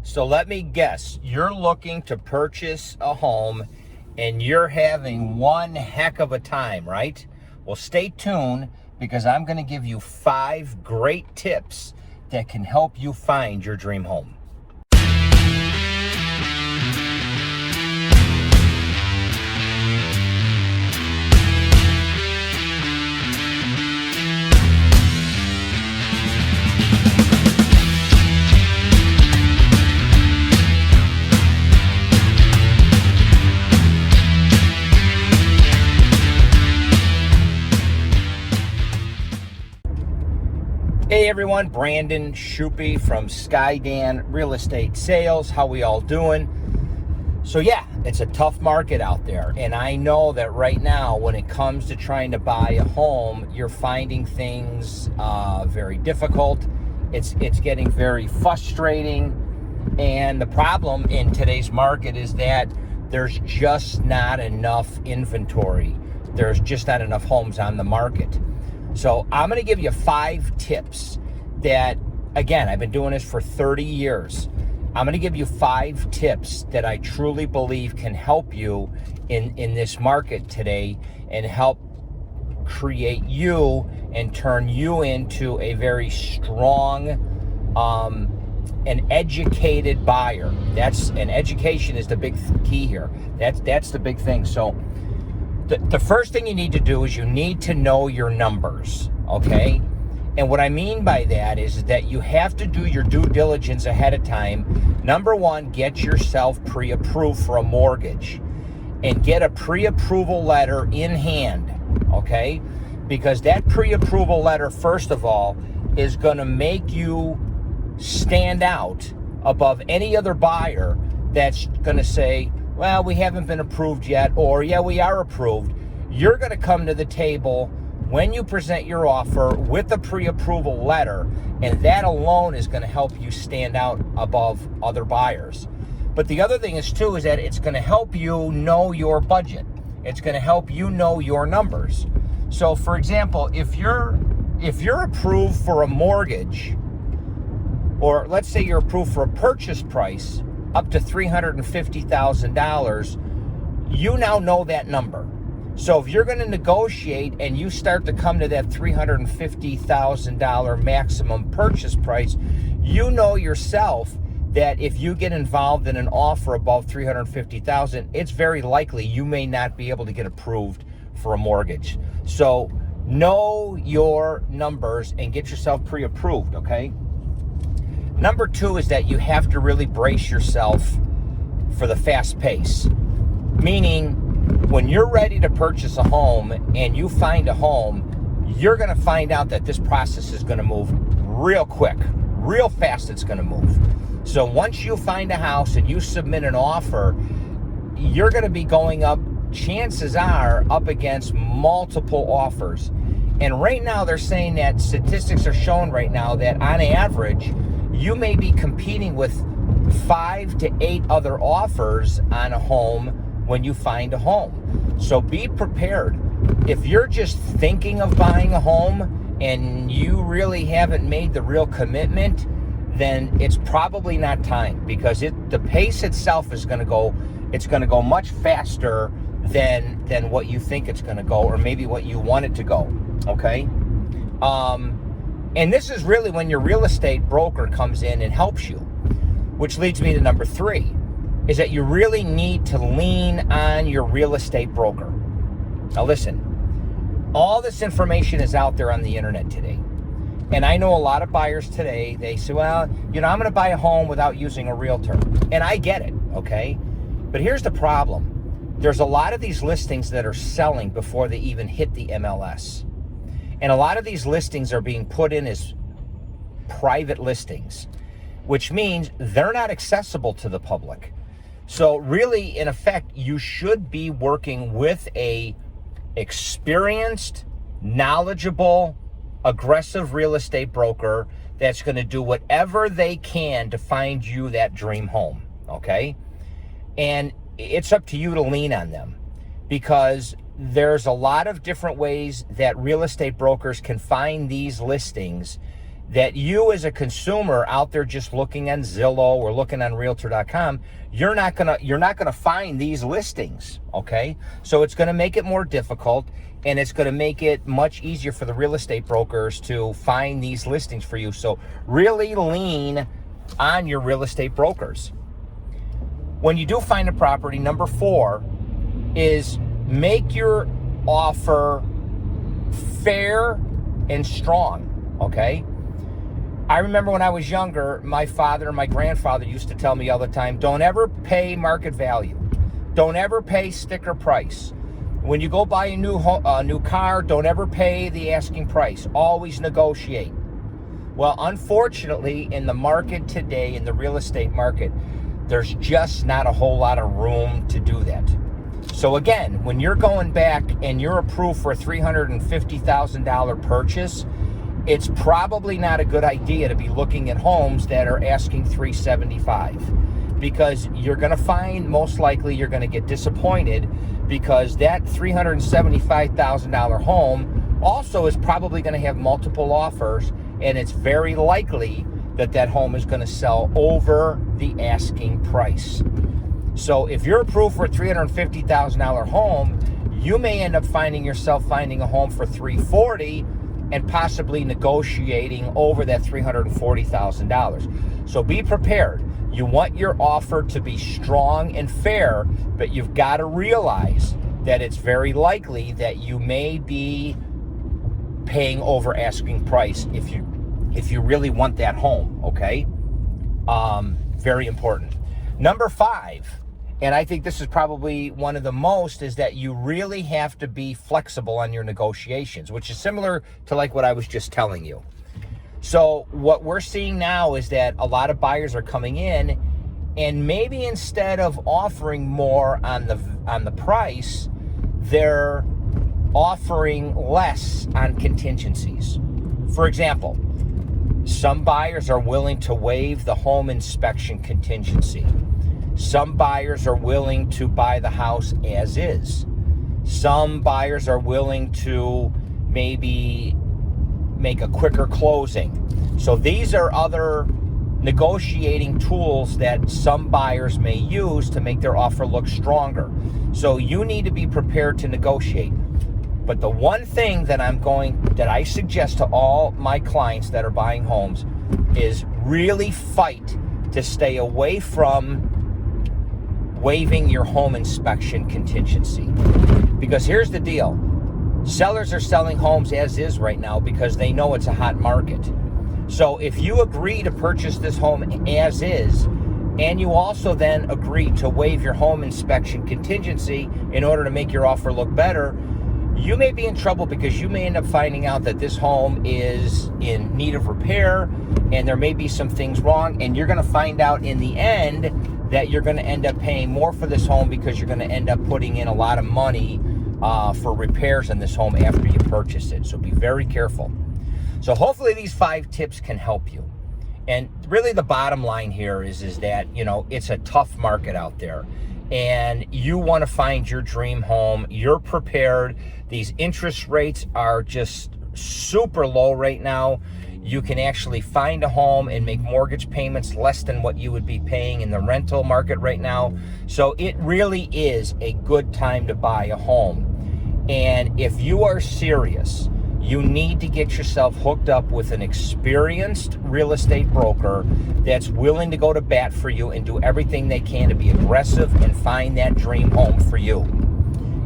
So let me guess, you're looking to purchase a home and you're having one heck of a time, right? Well, stay tuned because I'm going to give you 5 great tips that can help you find your dream home. Hey everyone, Brandon Shupe from Skydan Real Estate Sales. How we all doing? So yeah, it's a tough market out there. And I know that right now when it comes to trying to buy a home, you're finding things very difficult. It's getting very frustrating. And the problem in today's market is that there's just not enough inventory. There's just not enough homes on the market. So I'm going to give you 5 tips that, again, I've been doing this for 30 years. I'm going to give you 5 tips that I truly believe can help you in this market today and help create you and turn you into a very strong and educated buyer. And education is the big key here. That's the big thing. So the first thing you need to do is you need to know your numbers, okay? And what I mean by that is that you have to do your due diligence ahead of time. Number one, get yourself pre-approved for a mortgage and get a pre-approval letter in hand, okay? Because that pre-approval letter, first of all, is gonna make you stand out above any other buyer that's gonna say, well, we haven't been approved yet, or yeah, we are approved. You're going to come to the table when you present your offer with a pre-approval letter, and that alone is going to help you stand out above other buyers. But the other thing is too is that it's going to help you know your budget. It's going to help you know your numbers. So for example, if you're approved for a mortgage, or let's say you're approved for a purchase price up to $350,000, you now know that number. So if you're going to negotiate and you start to come to that $350,000 maximum purchase price, you know yourself that if you get involved in an offer above $350,000, it's very likely you may not be able to get approved for a mortgage. So know your numbers and get yourself pre-approved, okay? Number 2 is that you have to really brace yourself for the fast pace. Meaning, when you're ready to purchase a home and you find a home, you're going to find out that this process is going to move real quick, real fast it's going to move. So once you find a house and you submit an offer, you're going to be going up, chances are, up against multiple offers. And right now they're saying that statistics are showing right now that on average, you may be competing with 5 to 8 other offers on a home when you find a home. So be prepared. If you're just thinking of buying a home and you really haven't made the real commitment, then it's probably not time, because the pace itself is going to go much faster than what you think it's going to go, or maybe what you want it to go, okay? And this is really when your real estate broker comes in and helps you, which leads me to number 3, is that you really need to lean on your real estate broker. Now listen, all this information is out there on the internet today. And I know a lot of buyers today, they say, well, I'm going to buy a home without using a realtor. And I get it, okay? But here's the problem. There's a lot of these listings that are selling before they even hit the MLS. And a lot of these listings are being put in as private listings, which means they're not accessible to the public. So really, in effect, you should be working with a experienced, knowledgeable, aggressive real estate broker that's going to do whatever they can to find you that dream home, okay? And it's up to you to lean on them, because there's a lot of different ways that real estate brokers can find these listings that you as a consumer out there just looking on Zillow or looking on Realtor.com, you're not gonna find these listings, okay? So it's gonna make it more difficult, and it's gonna make it much easier for the real estate brokers to find these listings for you. So really lean on your real estate brokers. When you do find a property, number 4 is make your offer fair and strong, okay? I remember when I was younger, my father and my grandfather used to tell me all the time, don't ever pay market value. Don't ever pay sticker price. When you go buy a new car, don't ever pay the asking price. Always negotiate. Well, unfortunately, in the market today, in the real estate market, there's just not a whole lot of room to do that. So again, when you're going back and you're approved for a $350,000 purchase, it's probably not a good idea to be looking at homes that are asking $375, because you're going to find, most likely you're going to get disappointed, because that $375,000 home also is probably going to have multiple offers, and it's very likely that that home is going to sell over the asking price. So if you're approved for a $350,000 home, you may end up finding yourself finding a home for $340,000 and possibly negotiating over that $340,000. So be prepared. You want your offer to be strong and fair, but you've got to realize that it's very likely that you may be paying over asking price if you really want that home, okay? Very important. Number 5, and I think this is probably one of the most, is that you really have to be flexible on your negotiations, which is similar to like what I was just telling you. So what we're seeing now is that a lot of buyers are coming in, and maybe instead of offering more on the price, they're offering less on contingencies. For example, some buyers are willing to waive the home inspection contingency. Some buyers are willing to buy the house as is. Some buyers are willing to maybe make a quicker closing. So these are other negotiating tools that some buyers may use to make their offer look stronger. So you need to be prepared to negotiate. But the one thing that I suggest to all my clients that are buying homes is really fight to stay away from waiving your home inspection contingency. Because here's the deal. Sellers are selling homes as is right now because they know it's a hot market. So if you agree to purchase this home as is, and you also then agree to waive your home inspection contingency in order to make your offer look better, you may be in trouble, because you may end up finding out that this home is in need of repair and there may be some things wrong, and you're going to find out in the end that you're going to end up paying more for this home because you're going to end up putting in a lot of money for repairs in this home after you purchase it. So be very careful. So hopefully these 5 tips can help you. And really the bottom line here is that, it's a tough market out there, and you want to find your dream home. You're prepared. These interest rates are just super low right now. You can actually find a home and make mortgage payments less than what you would be paying in the rental market right now. So it really is a good time to buy a home. And if you are serious, you need to get yourself hooked up with an experienced real estate broker that's willing to go to bat for you and do everything they can to be aggressive and find that dream home for you.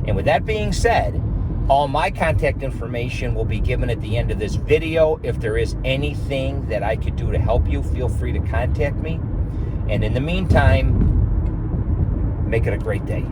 And with that being said, all my contact information will be given at the end of this video. If there is anything that I could do to help you, feel free to contact me. And in the meantime, make it a great day.